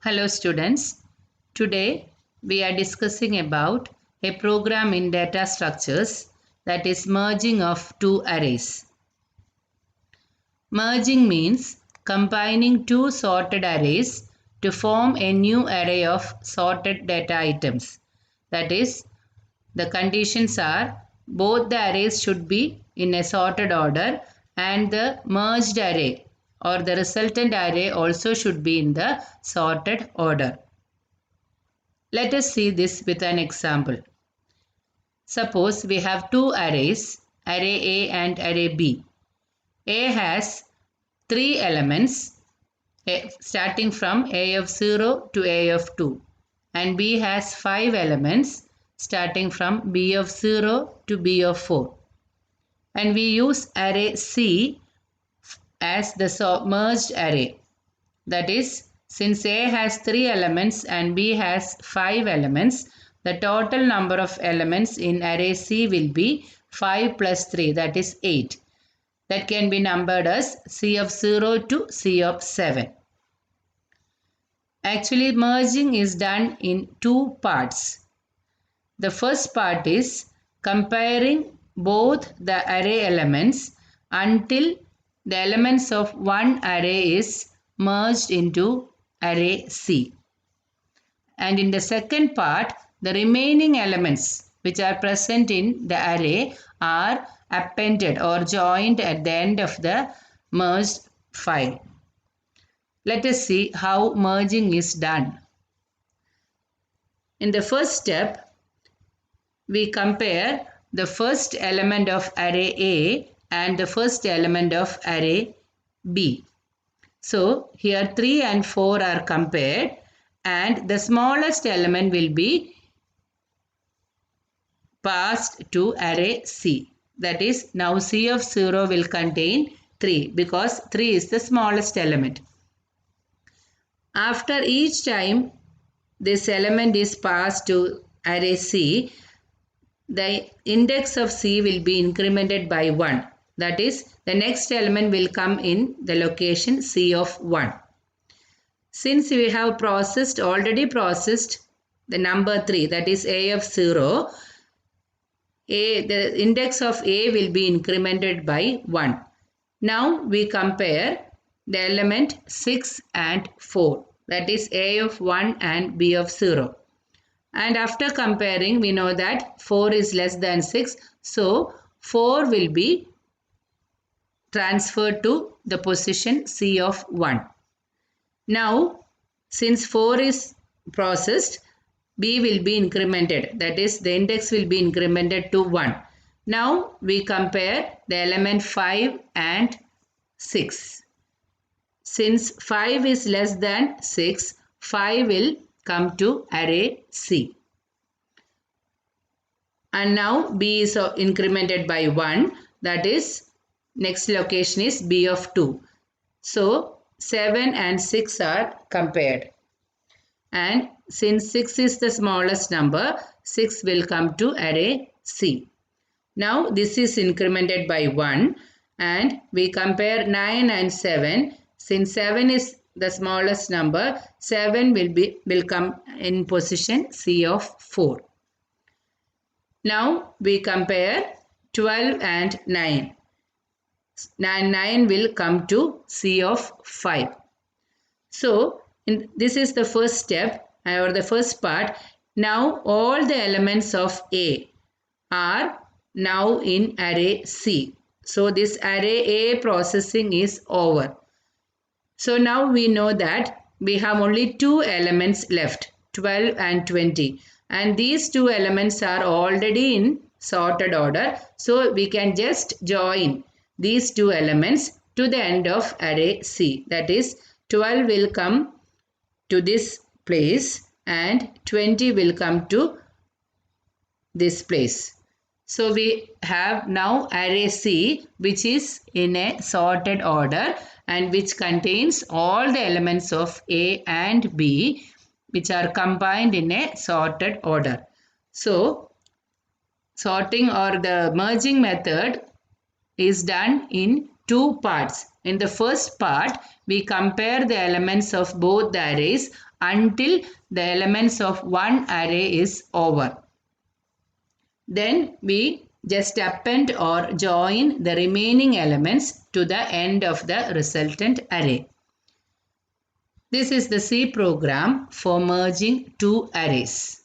Hello students, today we are discussing about a program in data structures, that is merging of two arrays. Merging means combining two sorted arrays to form a new array of sorted data items. That is, the conditions are both the arrays should be in a sorted order and the merged array or the resultant array also should be in the sorted order. Let us see this with an example. Suppose we have two arrays, array A and array B. A has three elements starting from A of 0 to A of 2, and B has 5 elements starting from B of 0 to B of 4. And we use array C as the merged array. That is, since A has 3 elements and B has 5 elements, the total number of elements in array C will be 5 plus 3, that is 8. That can be numbered as C of 0 to C of 7. Actually, merging is done in two parts. The first part is comparing both the array elements until the elements of one array is merged into array C. And in the second part, the remaining elements which are present in the array are appended or joined at the end of the merged file. Let us see how merging is done. In the first step, we compare the first element of array A and the first element of array B. So here 3 and 4 are compared and the smallest element will be passed to array C. That is, now C of 0 will contain 3 because 3 is the smallest element. After each time this element is passed to array C, the index of C will be incremented by 1. That is, the next element will come in the location C of 1. Since we have already processed the number 3, that is A of 0, the index of A will be incremented by 1. Now we compare the element 6 and 4, that is A of 1 and B of 0. And after comparing, we know that 4 is less than 6. So 4 will be transferred to the position C of 1. Now, since 4 is processed, B will be incremented. That is, the index will be incremented to 1. Now, we compare the element 5 and 6. Since 5 is less than 6, 5 will come to array C. And now B is incremented by 1. That is, next location is B of 2. So 7 and 6 are compared. And since 6 is the smallest number, 6 will come to array C. Now this is incremented by 1 and we compare 9 and 7. Since 7 is the smallest number, 7 will come in position C of 4. Now we compare 12 and 9. 9 will come to C of 5. So this is the first step or the first part. Now all the elements of A are now in array C. So this array A processing is over. So now we know that we have only two elements left, 12 and 20. And these two elements are already in sorted order. So we can just join these two elements to the end of array C. That is, 12 will come to this place and 20 will come to this place. So we have now array C, which is in a sorted order and which contains all the elements of A and B, which are combined in a sorted order. So sorting or the merging method is done in two parts. In the first part, we compare the elements of both the arrays until the elements of one array is over. Then we just append or join the remaining elements to the end of the resultant array. This is the C program for merging two arrays.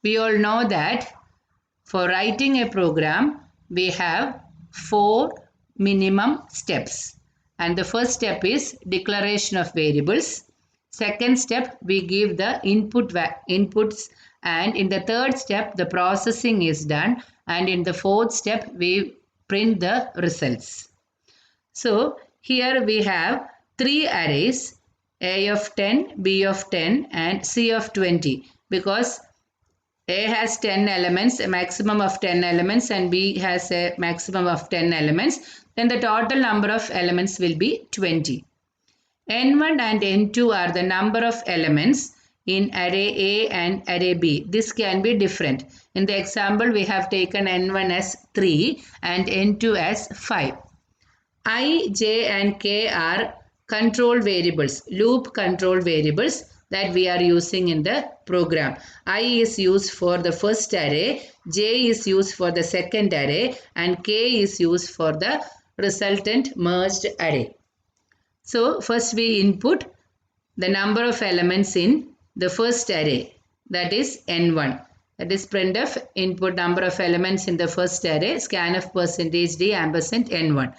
We all know that for writing a program, we have 4 minimum steps. And the first step is declaration of variables. Second step, we give the inputs, and in the third step, the processing is done, and in the fourth step, we print the results. So here we have 3 arrays, A of 10, B of 10 and C of 20, because A has 10 elements, a maximum of 10 elements, and B has a maximum of 10 elements. Then the total number of elements will be 20. N1 and N2 are the number of elements in array A and array B. This can be different. In the example, we have taken N1 as 3 and N2 as 5. I, J and K are control variables, loop control variables that we are using in the program. I is used for the first array, J is used for the second array, and K is used for the resultant merged array. So first we input the number of elements in the first array, that is N1. That is printf input number of elements in the first array, scanf %d ampersand N1.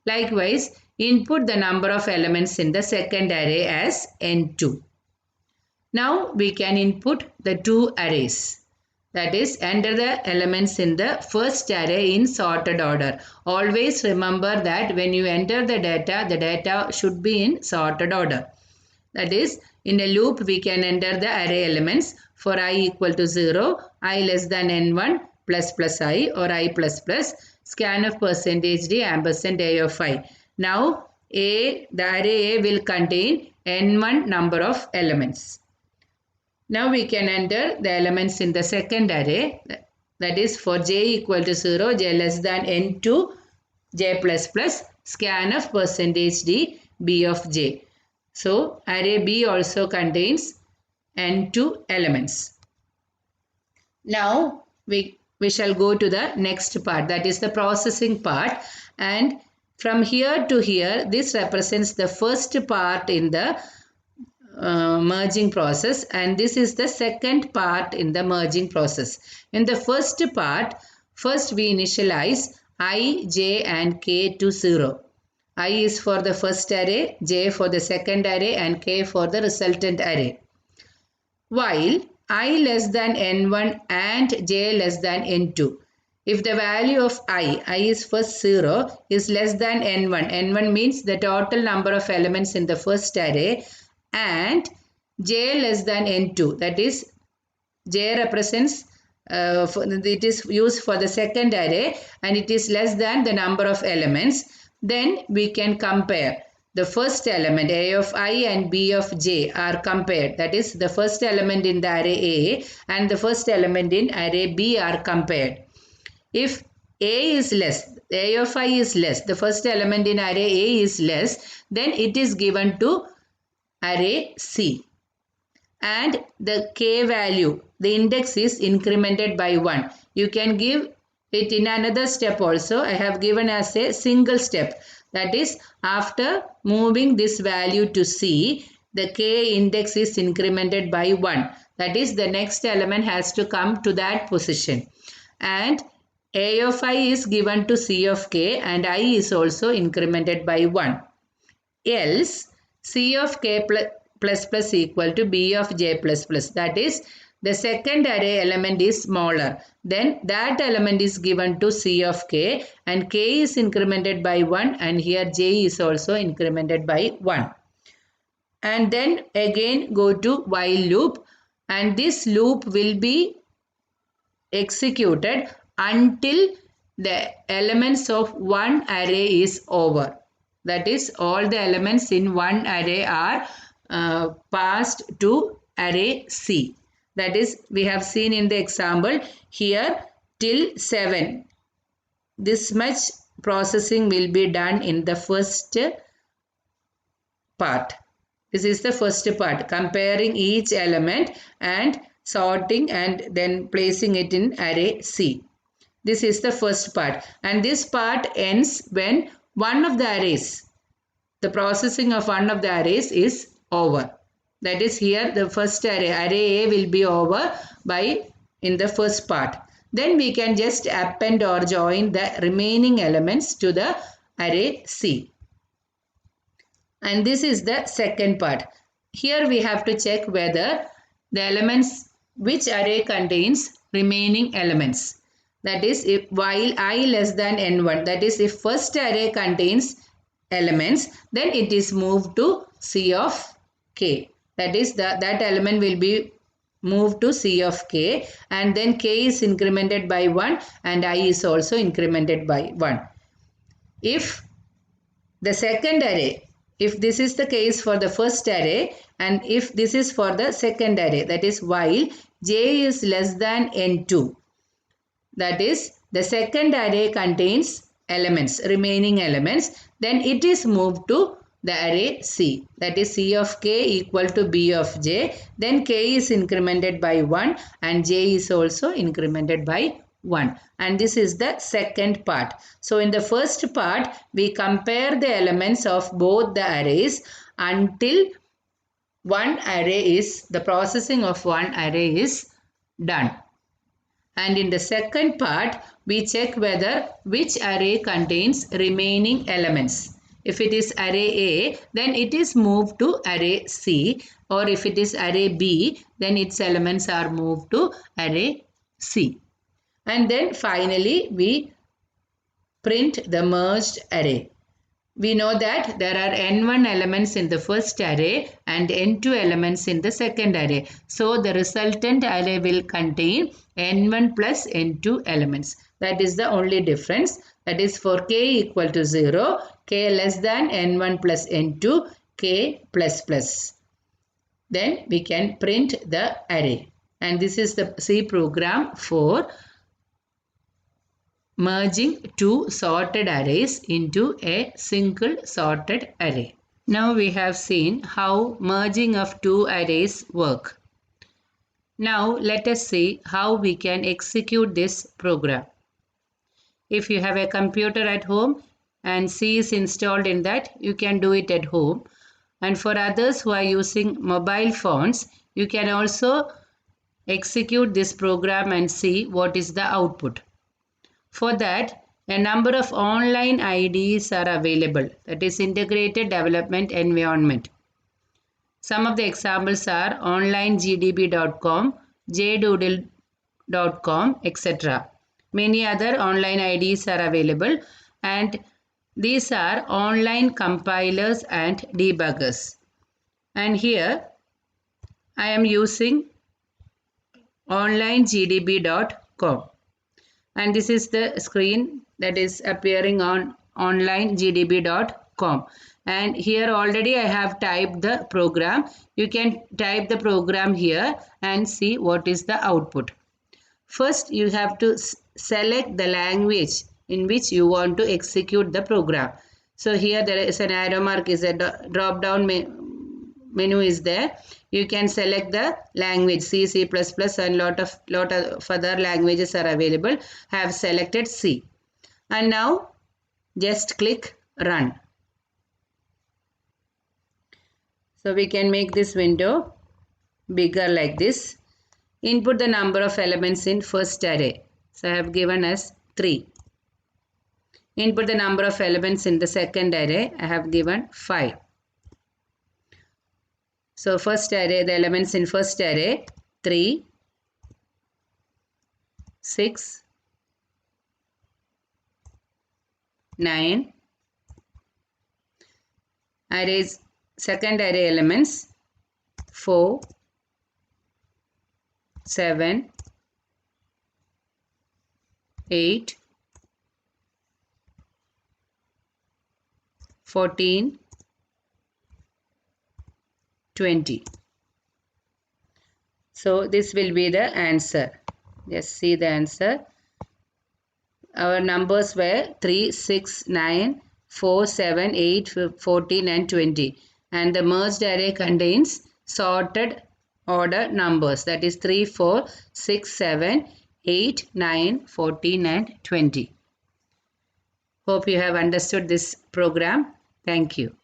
Likewise, input the number of elements in the second array as N2. Now we can input the two arrays. That is, enter the elements in the first array in sorted order. Always remember that when you enter the data should be in sorted order. That is, in a loop we can enter the array elements for I equal to 0, I less than N1 plus I or I plus plus, scanf %d ampersand A of I. Now the array A will contain N1 number of elements. Now we can enter the elements in the second array, that is for j equal to 0, j less than N2, j plus plus, scanf %d B of j. So array B also contains N2 elements. Now we shall go to the next part, that is the processing part, and from here to here this represents the first part in the merging process, and this is the second part in the merging process. In the first part, first we initialize I, J and K to 0. I is for the first array, J for the second array and K for the resultant array. While I less than N1 and J less than N2. If the value of I is first 0, is less than N1. N1 means the total number of elements in the first array, and j less than N2, that is j represents it is used for the second array and it is less than the number of elements, then we can compare the first element A of I and B of j are compared, that is the first element in the array A and the first element in array B are compared. If A is less, A of I is less, the first element in array A is less, then it is given to array C, and the K value, the index is incremented by 1. You can give it in another step also. I have given as a single step, that is after moving this value to C, the K index is incremented by 1. That is the next element has to come to that position, and A of I is given to C of K and I is also incremented by 1. Else C of K plus plus equal to B of J plus plus, that is the second array element is smaller, then that element is given to C of K and K is incremented by 1 and here J is also incremented by 1. And then again go to while loop, and this loop will be executed until the elements of one array is over. That is, all the elements in one array are passed to array C. That is, we have seen in the example here till 7. This much processing will be done in the first part. This is the first part, comparing each element and sorting and then placing it in array C. This is the first part, and this part ends when one of the arrays, the processing of one of the arrays is over. That is, here the first array A will be over by in the first part. Then we can just append or join the remaining elements to the array C. And this is the second part. Here we have to check whether the elements, which array contains remaining elements. That is, if while I less than n1, that is, if first array contains elements, then it is moved to C of k. That is, that element will be moved to C of k, and then k is incremented by 1 and I is also incremented by 1. If the second array, if this is the case for the first array and if this is for the second array, that is while j is less than n2, that is the second array contains elements, remaining elements, then it is moved to the array C, that is C of k equal to B of j, then k is incremented by 1 and j is also incremented by 1, and this is the second part. So in the first part we compare the elements of both the arrays until one array is, the processing of one array is done. And in the second part we check whether which array contains remaining elements. If it is array A, then it is moved to array C, or if it is array B, then its elements are moved to array C. And then finally we print the merged array. We know that there are n1 elements in the first array and n2 elements in the second array. So the resultant array will contain n1 plus n2 elements. That is the only difference. That is, for k equal to 0, k less than n1 plus n2, k plus plus. Then we can print the array. And this is the C program for merging two sorted arrays into a single sorted array. Now we have seen how merging of two arrays work. Now let us see how we can execute this program. If you have a computer at home and C is installed in that, you can do it at home. And for others who are using mobile phones, you can also execute this program and see what is the output. For that, a number of online IDEs are available, that is Integrated Development Environment. Some of the examples are onlinegdb.com, jdoodle.com, etc. Many other online IDEs are available, and these are online compilers and debuggers. And here I am using onlinegdb.com. And this is the screen that is appearing on onlinegdb.com, and here already I have typed the program. You can type the program here and see what is the output. First you have to select the language in which you want to execute the program. So here there is an arrow mark, is a drop down menu is there. You can select the language, C, C++, and lot of other languages are available. I have selected C. And now just click run. So we can make this window bigger like this. Input the number of elements in first array. So I have given as 3. Input the number of elements in the second array. I have given 5. So first array, the elements in first array, 3, 6, 9. Arrays, second array elements, 4, 7, 8, 14, 20. So this will be the answer. Just see the answer. our numbers were 3, 6, 9, 4, 7, 8, 14 and 20. And the merged array contains sorted order numbers, that is 3, 4, 6, 7, 8, 9, 14 and 20. Hope you have understood this program. Thank you.